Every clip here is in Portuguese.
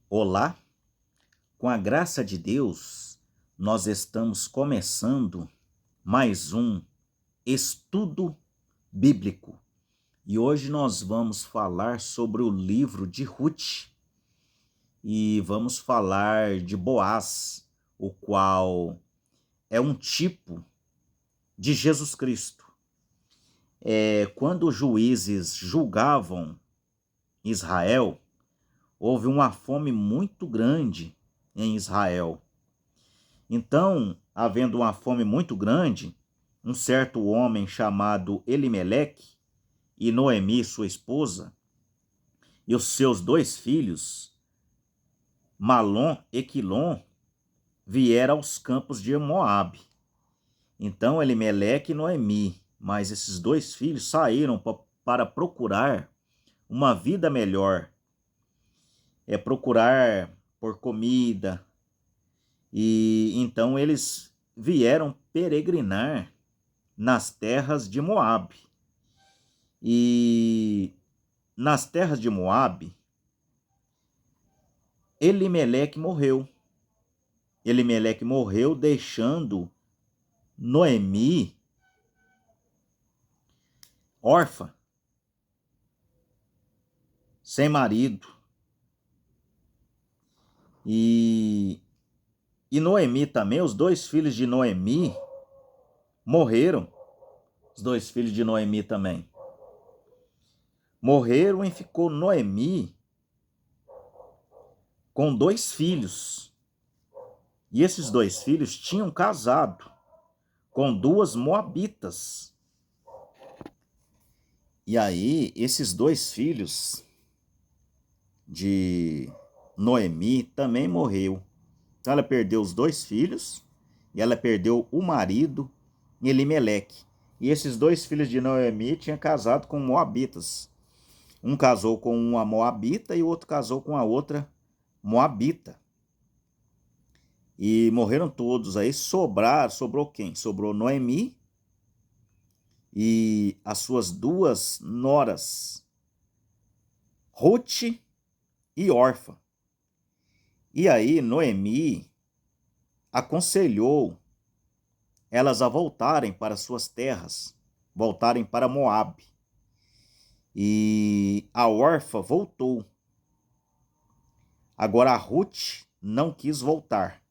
Olá, com a graça de Deus, nós estamos começando mais um estudo bíblico e hoje nós vamos falar sobre o livro de Ruth e vamos falar de Boaz, o qual é um tipo de Jesus Cristo. Quando os juízes julgavam Israel, houve uma fome muito grande em Israel. Então, havendo uma fome muito grande, um certo homem chamado Elimeleque e Noemi, sua esposa, e os seus dois filhos, Malom e Quilom, vieram aos campos de Moabe. Então Elimeleque e Noemi, mas esses dois filhos saíram para procurar uma vida melhor, procurar por comida, e então eles vieram peregrinar nas terras de Moabe. E nas terras de Moabe, Elimeleque morreu. Elimeleque morreu, deixando Noemi órfã, sem marido. E Noemi também, os dois filhos de Noemi morreram. Os dois filhos de Noemi também morreram e ficou Noemi com dois filhos. E esses dois filhos tinham casado com duas moabitas. E aí, esses dois filhos de Noemi também morreu. Então ela perdeu os dois filhos e ela perdeu o marido, Elimeleque. E esses dois filhos de Noemi tinham casado com moabitas. Um casou com uma moabita e o outro casou com a outra moabita. E morreram todos. Aí sobrou quem? Sobrou Noemi e as suas duas noras, Ruth e Orfa. E aí Noemi aconselhou elas a voltarem para suas terras, voltarem para Moabe. E a Orfa voltou. Agora a Ruth não quis voltar.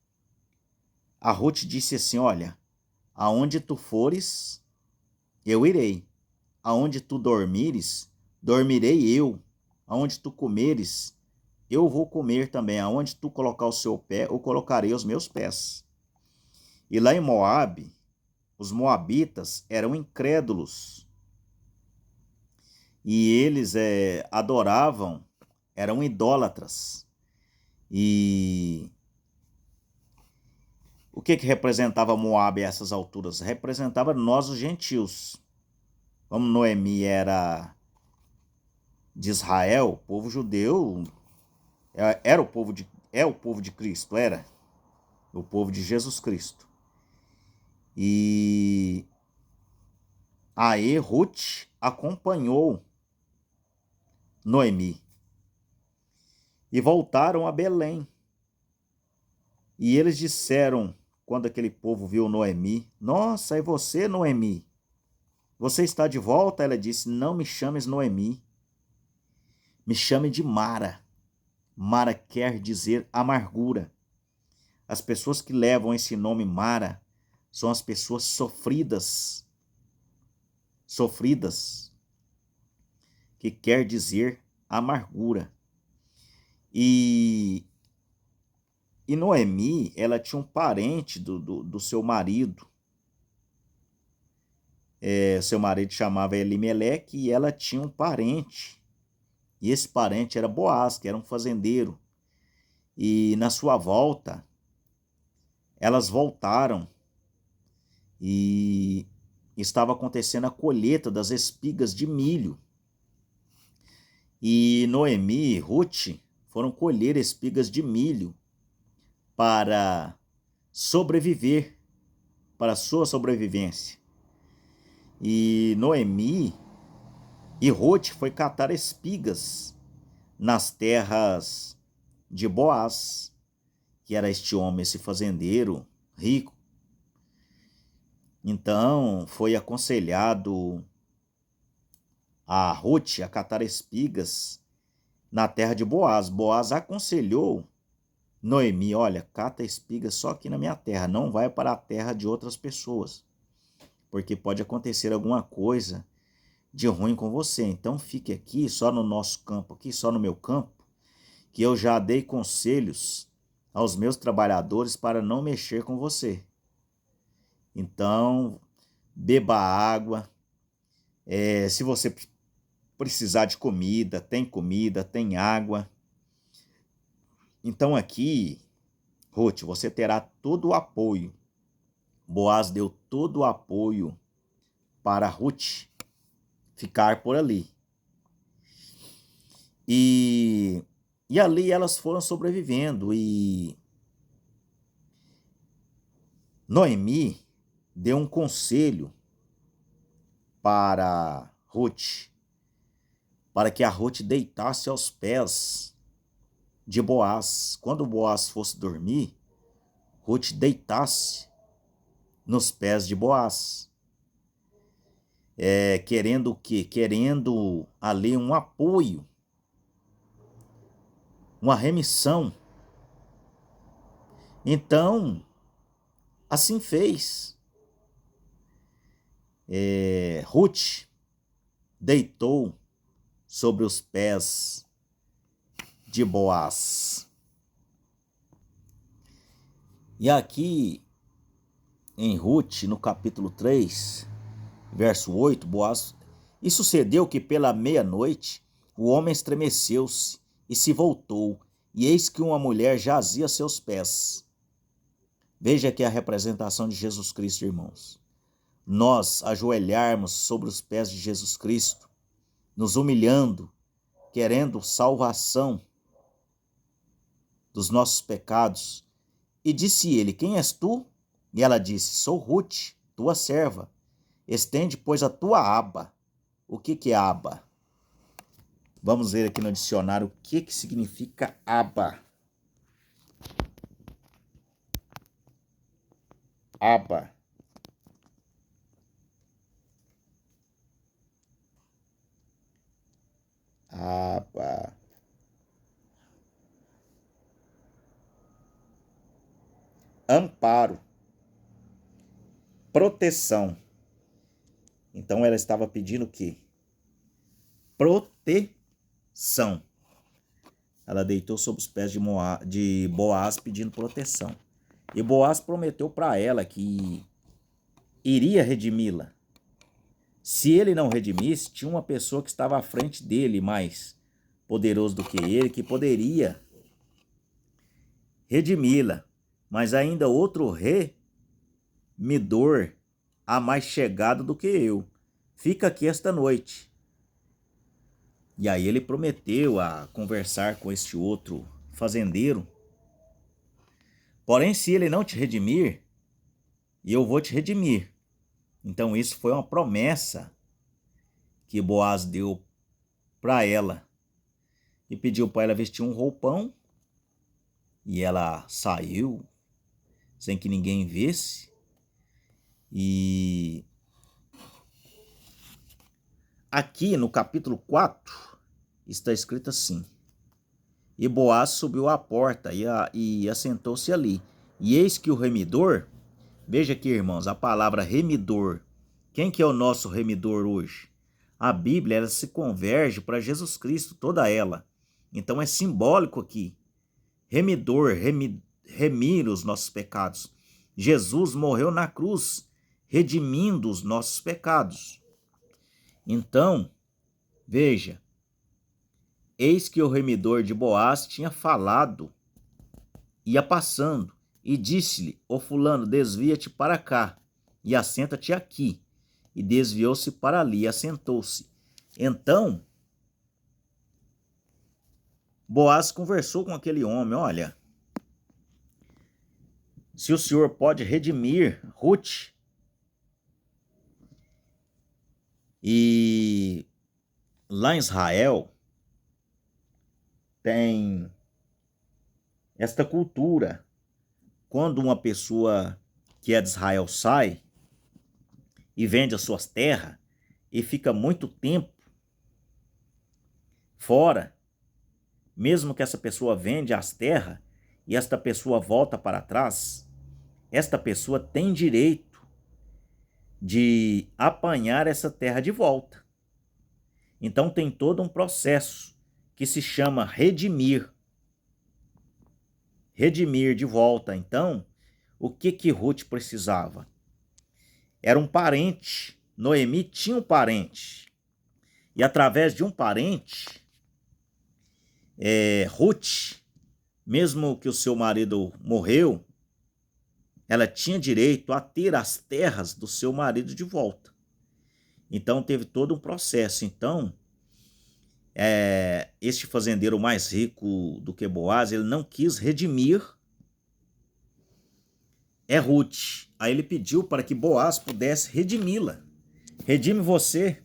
A Ruth disse assim: olha, aonde tu fores, eu irei. Aonde tu dormires, dormirei eu. Aonde tu comeres, eu vou comer também. Aonde tu colocar o seu pé, eu colocarei os meus pés. E lá em Moabe, os moabitas eram incrédulos. E eles adoravam, eram idólatras. E o que representava Moabe a essas alturas? Representava nós, os gentios. Como Noemi era de Israel, o povo judeu era o povo de Cristo, era o povo de Jesus Cristo. E aí Ruth acompanhou Noemi e voltaram a Belém. E eles disseram, quando aquele povo viu Noemi: nossa, é você, Noemi? Você está de volta? Ela disse: não me chames Noemi, me chame de Mara. Mara quer dizer amargura. As pessoas que levam esse nome Mara são as pessoas sofridas, que quer dizer amargura. E Noemi, ela tinha um parente do seu marido. Seu marido chamava Elimeleque e ela tinha um parente. E esse parente era Boaz, que era um fazendeiro. E na sua volta, elas voltaram e estava acontecendo a colheita das espigas de milho. E Noemi e Ruth foram colher espigas de milho para sobreviver, para a sua sobrevivência. E Noemi e Ruth foi catar espigas nas terras de Boaz, que era este homem, esse fazendeiro rico. Então foi aconselhado a Ruth a catar espigas na terra de Boaz. Boaz aconselhou Noemi: olha, cata espigas só aqui na minha terra, não vai para a terra de outras pessoas, porque pode acontecer alguma coisa de ruim com você. Então fique aqui, só no nosso campo, aqui só no meu campo, que eu já dei conselhos aos meus trabalhadores para não mexer com você. Então, beba água. Se você precisar de comida, tem água. Então aqui, Ruth, você terá todo o apoio. Boaz deu todo o apoio para Ruth ficar por ali. E ali elas foram sobrevivendo. E Noemi deu um conselho para Ruth, para que a Ruth deitasse aos pés de Boaz. Quando Boaz fosse dormir, Ruth deitasse nos pés de Boaz. Querendo o quê? Querendo ali um apoio, uma remissão. Então, assim fez. Ruth deitou sobre os pés de Boaz. E aqui em Ruth, no capítulo 3, verso 8, Boaz: e sucedeu que pela meia-noite o homem estremeceu-se e se voltou, e eis que uma mulher jazia a seus pés. Veja aqui a representação de Jesus Cristo, irmãos. Nós ajoelharmos sobre os pés de Jesus Cristo, nos humilhando, querendo salvação dos nossos pecados. E disse ele: quem és tu? E ela disse: sou Ruth, tua serva. Estende, pois, a tua aba. O que é aba? Vamos ver aqui no dicionário o que significa aba. Aba. Aba. Amparo. Proteção. Então ela estava pedindo o quê? Proteção. Ela deitou sobre os pés de Boaz pedindo proteção. E Boaz prometeu para ela que iria redimi-la. Se ele não redimisse, tinha uma pessoa que estava à frente dele, mais poderoso do que ele, que poderia redimi-la. Mas ainda outro remidor há mais chegado do que eu. Fica aqui esta noite. E aí ele prometeu a conversar com este outro fazendeiro. Porém, se ele não te redimir, eu vou te redimir. Então isso foi uma promessa que Boaz deu para ela. E pediu para ela vestir um roupão. E ela saiu sem que ninguém visse. E aqui no capítulo 4 está escrito assim: e Boaz subiu à porta e assentou-se ali. E eis que o remidor, veja aqui, irmãos, a palavra remidor. Quem que é o nosso remidor hoje? A Bíblia, ela se converge para Jesus Cristo, toda ela. Então é simbólico aqui. Remidor, remir os nossos pecados. Jesus morreu na cruz, redimindo os nossos pecados. Então, veja, eis que o remidor de Boaz tinha falado, ia passando, e disse-lhe: ô fulano, desvia-te para cá, e assenta-te aqui. E desviou-se para ali, e assentou-se. Então, Boaz conversou com aquele homem: olha, se o senhor pode redimir Ruth, e lá em Israel tem esta cultura. Quando uma pessoa que é de Israel sai e vende as suas terras e fica muito tempo fora, mesmo que essa pessoa vende as terras e esta pessoa volta para trás, esta pessoa tem direito de apanhar essa terra de volta. Então tem todo um processo que se chama redimir. Redimir de volta. Então, o que Ruth precisava? Era um parente. Noemi tinha um parente. E através de um parente, Ruth, mesmo que o seu marido morreu, ela tinha direito a ter as terras do seu marido de volta. Então teve todo um processo. Então, este fazendeiro mais rico do que Boaz, ele não quis redimir Ruth. Aí ele pediu para que Boaz pudesse redimi-la. Redime você.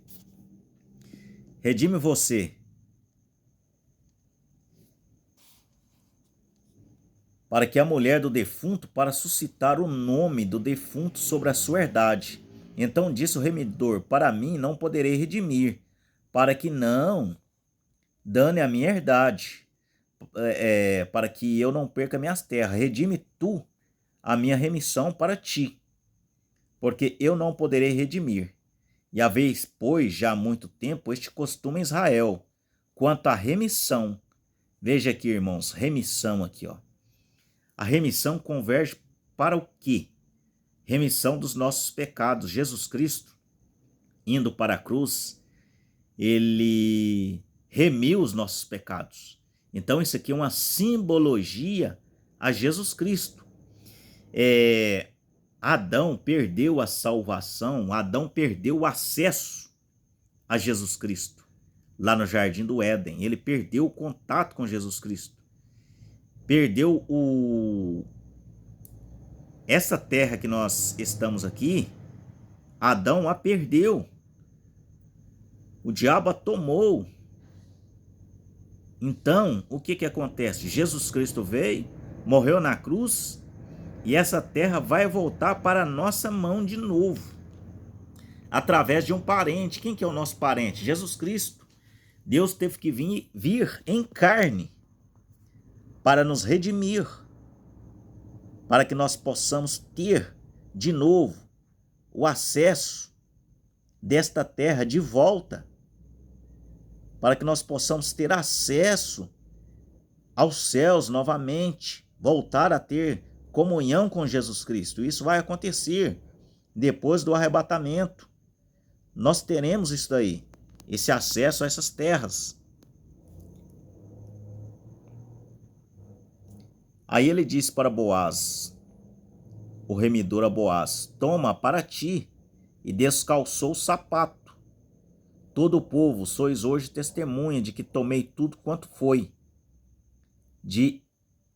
Redime você. Para que a mulher do defunto, para suscitar o nome do defunto sobre a sua herdade. Então disse o remidor: para mim não poderei redimir, para que não dane a minha herdade, para que eu não perca minhas terras. Redime tu a minha remissão para ti, porque eu não poderei redimir. E haveis, pois, já há muito tempo este costume em Israel, quanto à remissão. Veja aqui, irmãos, remissão aqui, ó. A remissão converge para o quê? Remissão dos nossos pecados. Jesus Cristo, indo para a cruz, ele remiu os nossos pecados. Então isso aqui é uma simbologia a Jesus Cristo. Adão perdeu a salvação, Adão perdeu o acesso a Jesus Cristo. Lá no Jardim do Éden, ele perdeu o contato com Jesus Cristo. Perdeu essa terra que nós estamos aqui, Adão a perdeu. O diabo a tomou. Então, o que acontece? Jesus Cristo veio, morreu na cruz, e essa terra vai voltar para a nossa mão de novo, através de um parente. Quem que é o nosso parente? Jesus Cristo. Deus teve que vir em carne para nos redimir, para que nós possamos ter de novo o acesso desta terra de volta, para que nós possamos ter acesso aos céus novamente, voltar a ter comunhão com Jesus Cristo. Isso vai acontecer depois do arrebatamento. Nós teremos isso daí, esse acesso a essas terras. Aí ele disse para Boaz, o remidor a Boaz: toma para ti, e descalçou o sapato. Todo o povo, sois hoje testemunha de que tomei tudo quanto foi de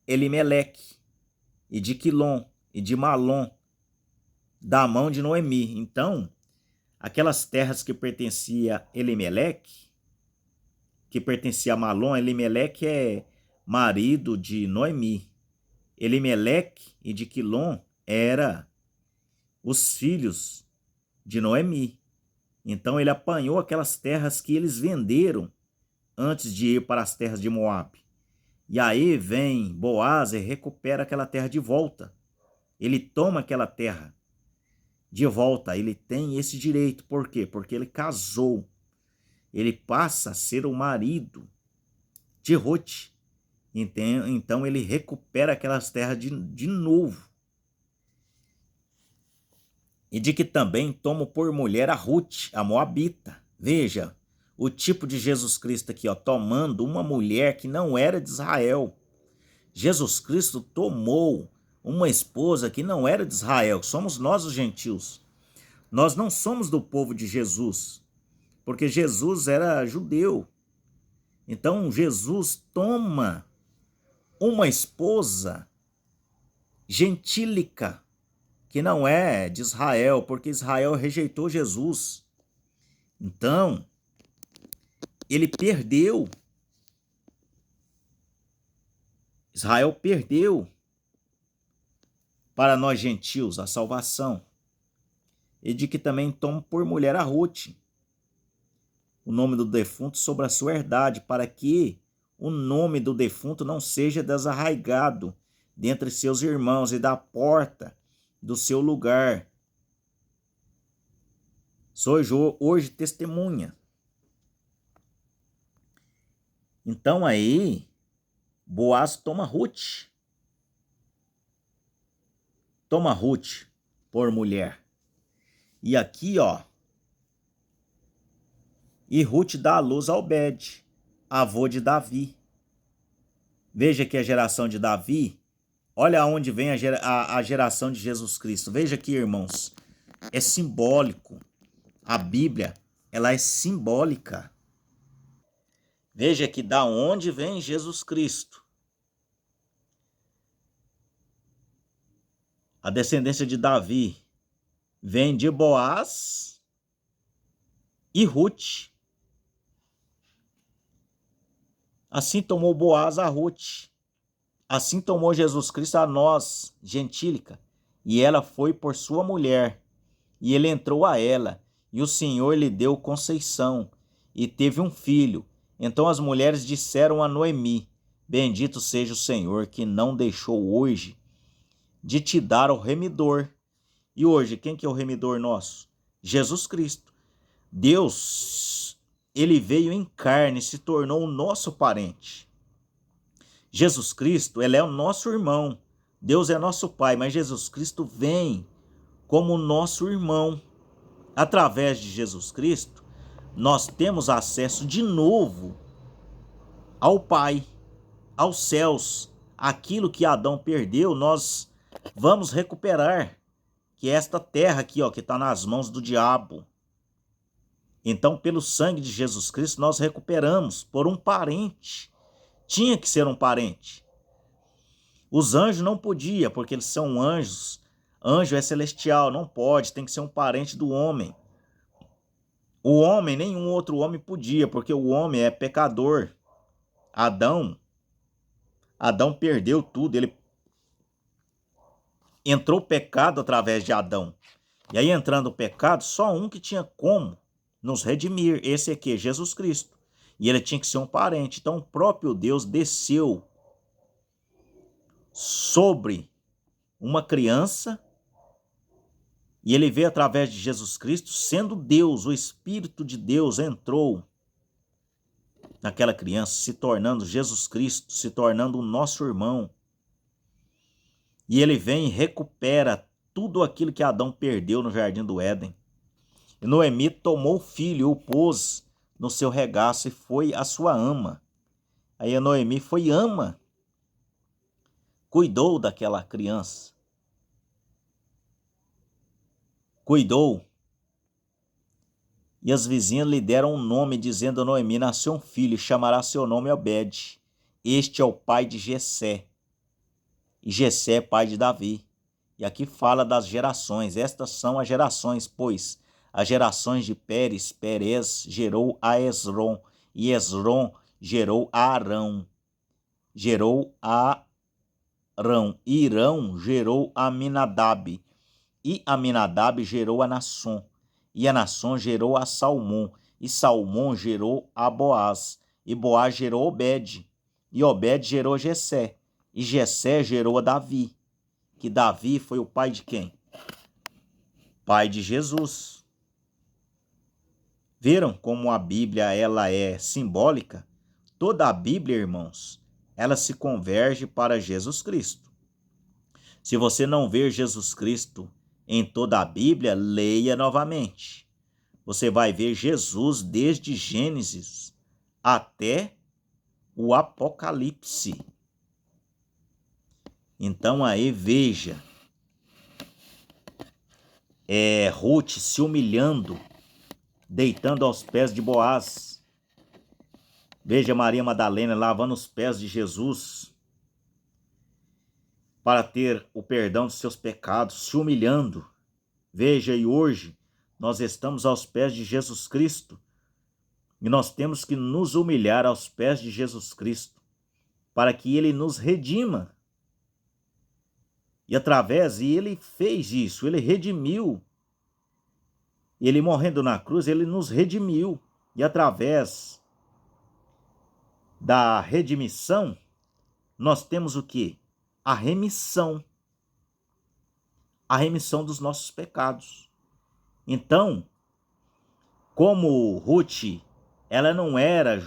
Elimeleque, e de Quilom, e de Malom, da mão de Noemi. Então, aquelas terras que pertencia a Elimeleque, que pertencia a Malom, Elimeleque é marido de Noemi. Elimeleque e de Quilom era os filhos de Noemi. Então ele apanhou aquelas terras que eles venderam antes de ir para as terras de Moabe. E aí vem Boaz e recupera aquela terra de volta. Ele toma aquela terra de volta, ele tem esse direito. Por quê? Porque ele casou. Ele passa a ser o marido de Ruth. Então ele recupera aquelas terras de novo. E de que também toma por mulher a Ruth, a moabita. Veja, o tipo de Jesus Cristo aqui, ó, tomando uma mulher que não era de Israel. Jesus Cristo tomou uma esposa que não era de Israel, somos nós os gentios. Nós não somos do povo de Jesus, porque Jesus era judeu. Então Jesus toma uma esposa gentílica, que não é de Israel, porque Israel rejeitou Jesus. Então, ele perdeu Israel perdeu para nós gentios a salvação. E de que também toma por mulher a Ruth, o nome do defunto sobre a sua herdade, para que o nome do defunto não seja desarraigado dentre seus irmãos e da porta do seu lugar. Sou hoje testemunha. Então aí, Boaz toma Ruth. Toma Ruth por mulher. E aqui, ó. E Ruth dá à luz a Obed, avô de Davi. Veja que a geração de Davi, olha aonde vem a geração de Jesus Cristo. Veja aqui, irmãos, é simbólico. A Bíblia, ela é simbólica. Veja que da onde vem Jesus Cristo. A descendência de Davi vem de Boaz e Ruth. Assim tomou Boaz a Ruth. Assim tomou Jesus Cristo a nós, gentílica, e ela foi por sua mulher. E ele entrou a ela, e o Senhor lhe deu conceição, e teve um filho. Então as mulheres disseram a Noemi: Bendito seja o Senhor, que não deixou hoje de te dar o remidor. E hoje, quem que é o remidor nosso? Jesus Cristo. Deus, ele veio em carne, se tornou o nosso parente. Jesus Cristo, ele é o nosso irmão. Deus é nosso pai, mas Jesus Cristo vem como nosso irmão. Através de Jesus Cristo, nós temos acesso de novo ao Pai, aos céus. Aquilo que Adão perdeu, nós vamos recuperar, que é esta terra aqui, ó, que está nas mãos do diabo. Então, pelo sangue de Jesus Cristo, nós recuperamos por um parente. Tinha que ser um parente. Os anjos não podiam, porque eles são anjos. Anjo é celestial, não pode, tem que ser um parente do homem. O homem, nenhum outro homem podia, porque o homem é pecador. Adão perdeu tudo, ele entrou o pecado através de Adão. E aí, entrando o pecado, só um que tinha como nos redimir, esse aqui, Jesus Cristo. E ele tinha que ser um parente. Então, o próprio Deus desceu sobre uma criança e ele veio através de Jesus Cristo, sendo Deus, o Espírito de Deus entrou naquela criança, se tornando Jesus Cristo, se tornando o nosso irmão. E ele vem e recupera tudo aquilo que Adão perdeu no Jardim do Éden. E Noemi tomou o filho, o pôs no seu regaço e foi a sua ama. Aí a Noemi foi ama, cuidou daquela criança. Cuidou. E as vizinhas lhe deram um nome, dizendo a Noemi: nasceu um filho, e chamará seu nome Obed. Este é o pai de Jessé. E Jessé é pai de Davi. E aqui fala das gerações. Estas são as gerações, pois as gerações de Pérez, Perez gerou a Esrom, e Esrom gerou a Arão. Gerou a Arão. Irão gerou a Aminadab. E Aminadab gerou a Nasson. E a Nasson gerou a Salmão. E Salmão gerou a Boaz. E Boaz gerou Obed. E Obed gerou Jessé. E Jessé gerou a Davi. Que Davi foi o pai de quem? Pai de Jesus. Viram como a Bíblia ela é simbólica? Toda a Bíblia, irmãos, ela se converge para Jesus Cristo. Se você não ver Jesus Cristo em toda a Bíblia, leia novamente. Você vai ver Jesus desde Gênesis até o Apocalipse. Então aí veja, Ruth se humilhando, deitando aos pés de Boaz. Veja Maria Madalena lavando os pés de Jesus para ter o perdão dos seus pecados, se humilhando. Veja, e hoje nós estamos aos pés de Jesus Cristo e nós temos que nos humilhar aos pés de Jesus Cristo. para que ele nos redima. E ele fez isso, ele redimiu. Ele morrendo na cruz, ele nos redimiu. E através da redimissão, nós temos o quê? A remissão. A remissão dos nossos pecados. Então, como Ruth, ela não era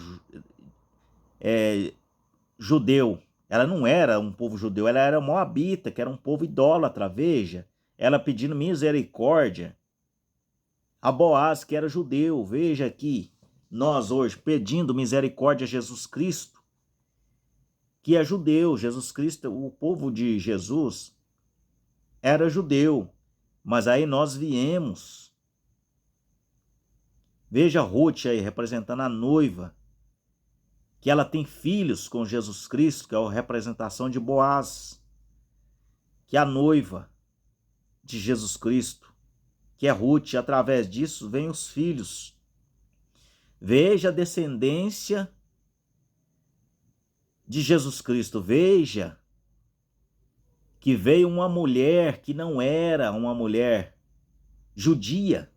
judeu, ela não era um povo judeu, ela era moabita, que era um povo idólatra, veja. Ela pedindo misericórdia a Boaz, que era judeu, veja aqui. Nós hoje pedindo misericórdia a Jesus Cristo, que é judeu. Jesus Cristo, o povo de Jesus era judeu, mas aí nós viemos. Veja Ruth aí representando a noiva, que ela tem filhos com Jesus Cristo, que é a representação de Boaz, que é a noiva de Jesus Cristo, que é Ruth. Através disso vêm os filhos. Veja a descendência de Jesus Cristo. Veja que veio uma mulher que não era uma mulher judia.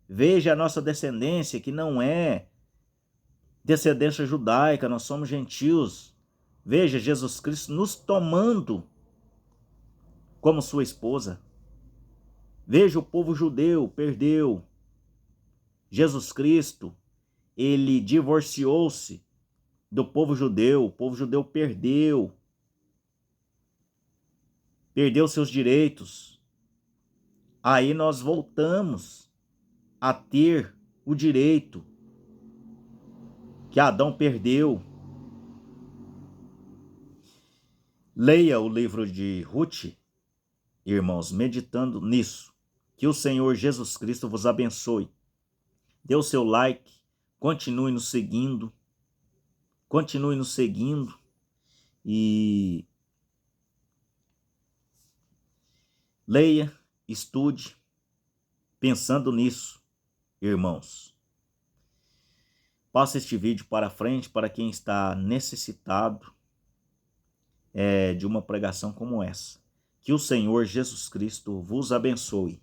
Veja a nossa descendência, que não é descendência judaica, nós somos gentios. Veja Jesus Cristo nos tomando como sua esposa. Veja o povo judeu perdeu. Jesus Cristo, ele divorciou-se do povo judeu. O povo judeu perdeu seus direitos. Aí nós voltamos a ter o direito que Adão perdeu. Leia o livro de Ruth, irmãos, meditando nisso. Que o Senhor Jesus Cristo vos abençoe. Dê o seu like, continue nos seguindo e leia, estude, pensando nisso, irmãos. Passa este vídeo para frente para quem está necessitado de uma pregação como essa. Que o Senhor Jesus Cristo vos abençoe.